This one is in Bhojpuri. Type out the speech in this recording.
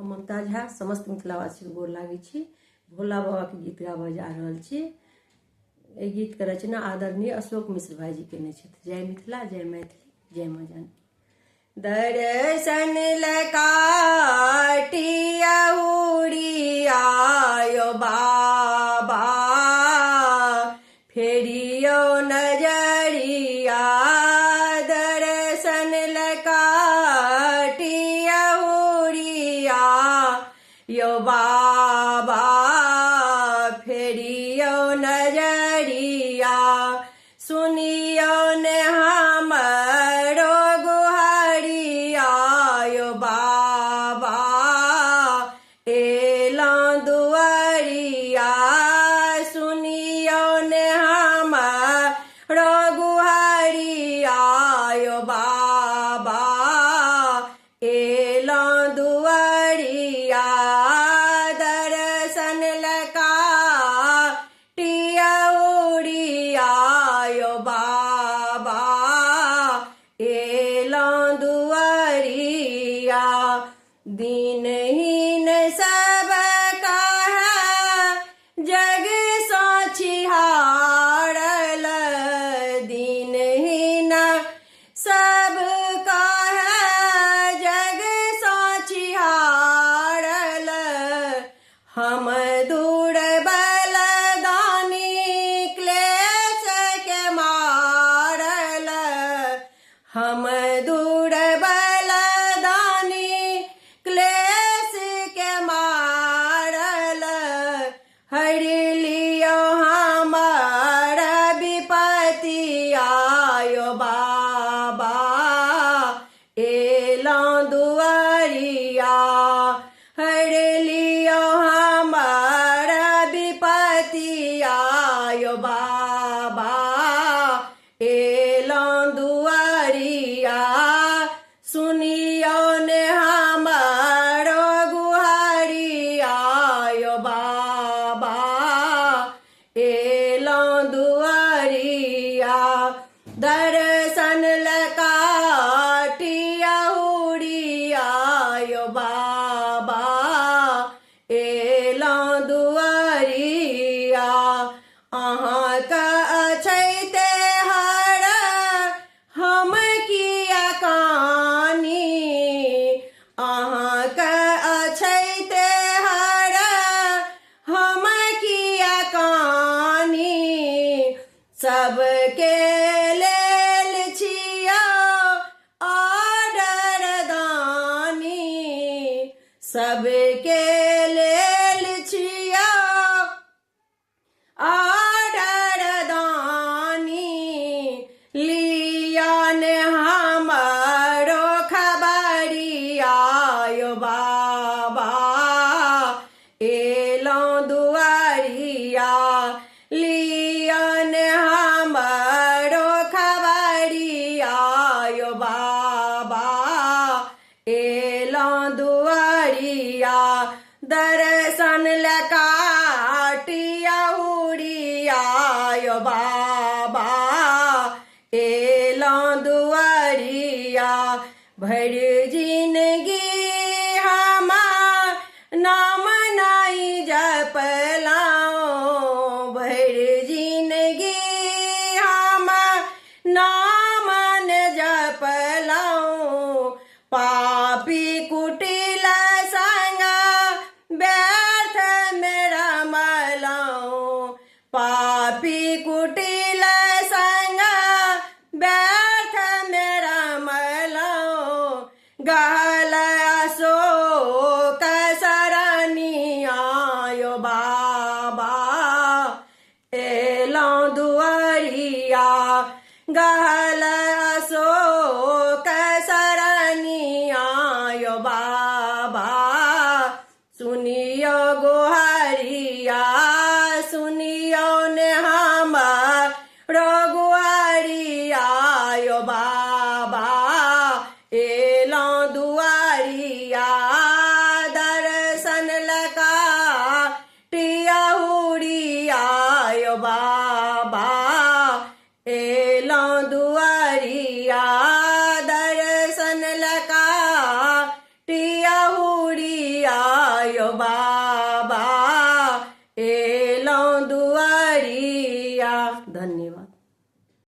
हम मुमताज झा समस्त मिथिलावासी को गोर लागे छी। भोला बाबा के गीत गाबऽ जा रहल छी। एहि गीत के रचना आदरणीय अशोक मिश्र भाईजी केने छथि। जय मिथिला, जय मैथिली, जय माँ जानकी। दर्शन लकाटिया उड़िया यो बाबा, फेरियो नजरिया। दर्शन लकाटिया उड़िया यो बाबा, फेरियो नजरिया। सुनियो ने हमरो गुहारिया यो बाबा, एलौं दुआरिया। सुनियो ने हमरो गुहारिया यो बाबा, एलौं दुआरिया। दर्शन लकाटिया उड़िया यो बाबा, एलौं दुआरिया। दीनहीन सब कहे जग सँ छिहारल, दीनहीन सब कहे जग सँ छिहारल। हम दुर्बल दानी क्लेश के मारल, हम दुर्बल दानी क्लेश के मारल। हर लियो हमर विपतिया यो बाबा, एलौं दुआरिया। हर लियो हमर विपतिया यो बाबा, एलौं दुआरिया। सुनियो ने हमरो गुहारिया यो बाबा, एलौं दुआरिया। दर्शन लकाटिया उड़िया यो बाबा, एलौं दुआरिया। अहाँके अछैते हर हम किया कानी, अहाँके अछैते हर हम किया कानी। सबके लेल छियो ऑर्डर दानी, सबके लेल छियो ऑर्डर दानी। लिया ने हमरो खबरिया यो बाबा, एलौं दुआरिया। लिया ने हमरो खबरिया यो बाबा, एलौं दुआरिया। दर्शन लकाटिया उड़िया यो बाबा, एलौं दुआरिया। भर जिंदगी हम नाम नाई जपलौं, भर जिंदगी हम नाम न जपलौं। पापी कुटिल संग व्यर्थ में रमलौं, पापी कुटिल संग व्यर्थ में रमलौं। गहल अशोक सरनी धन्यवाद।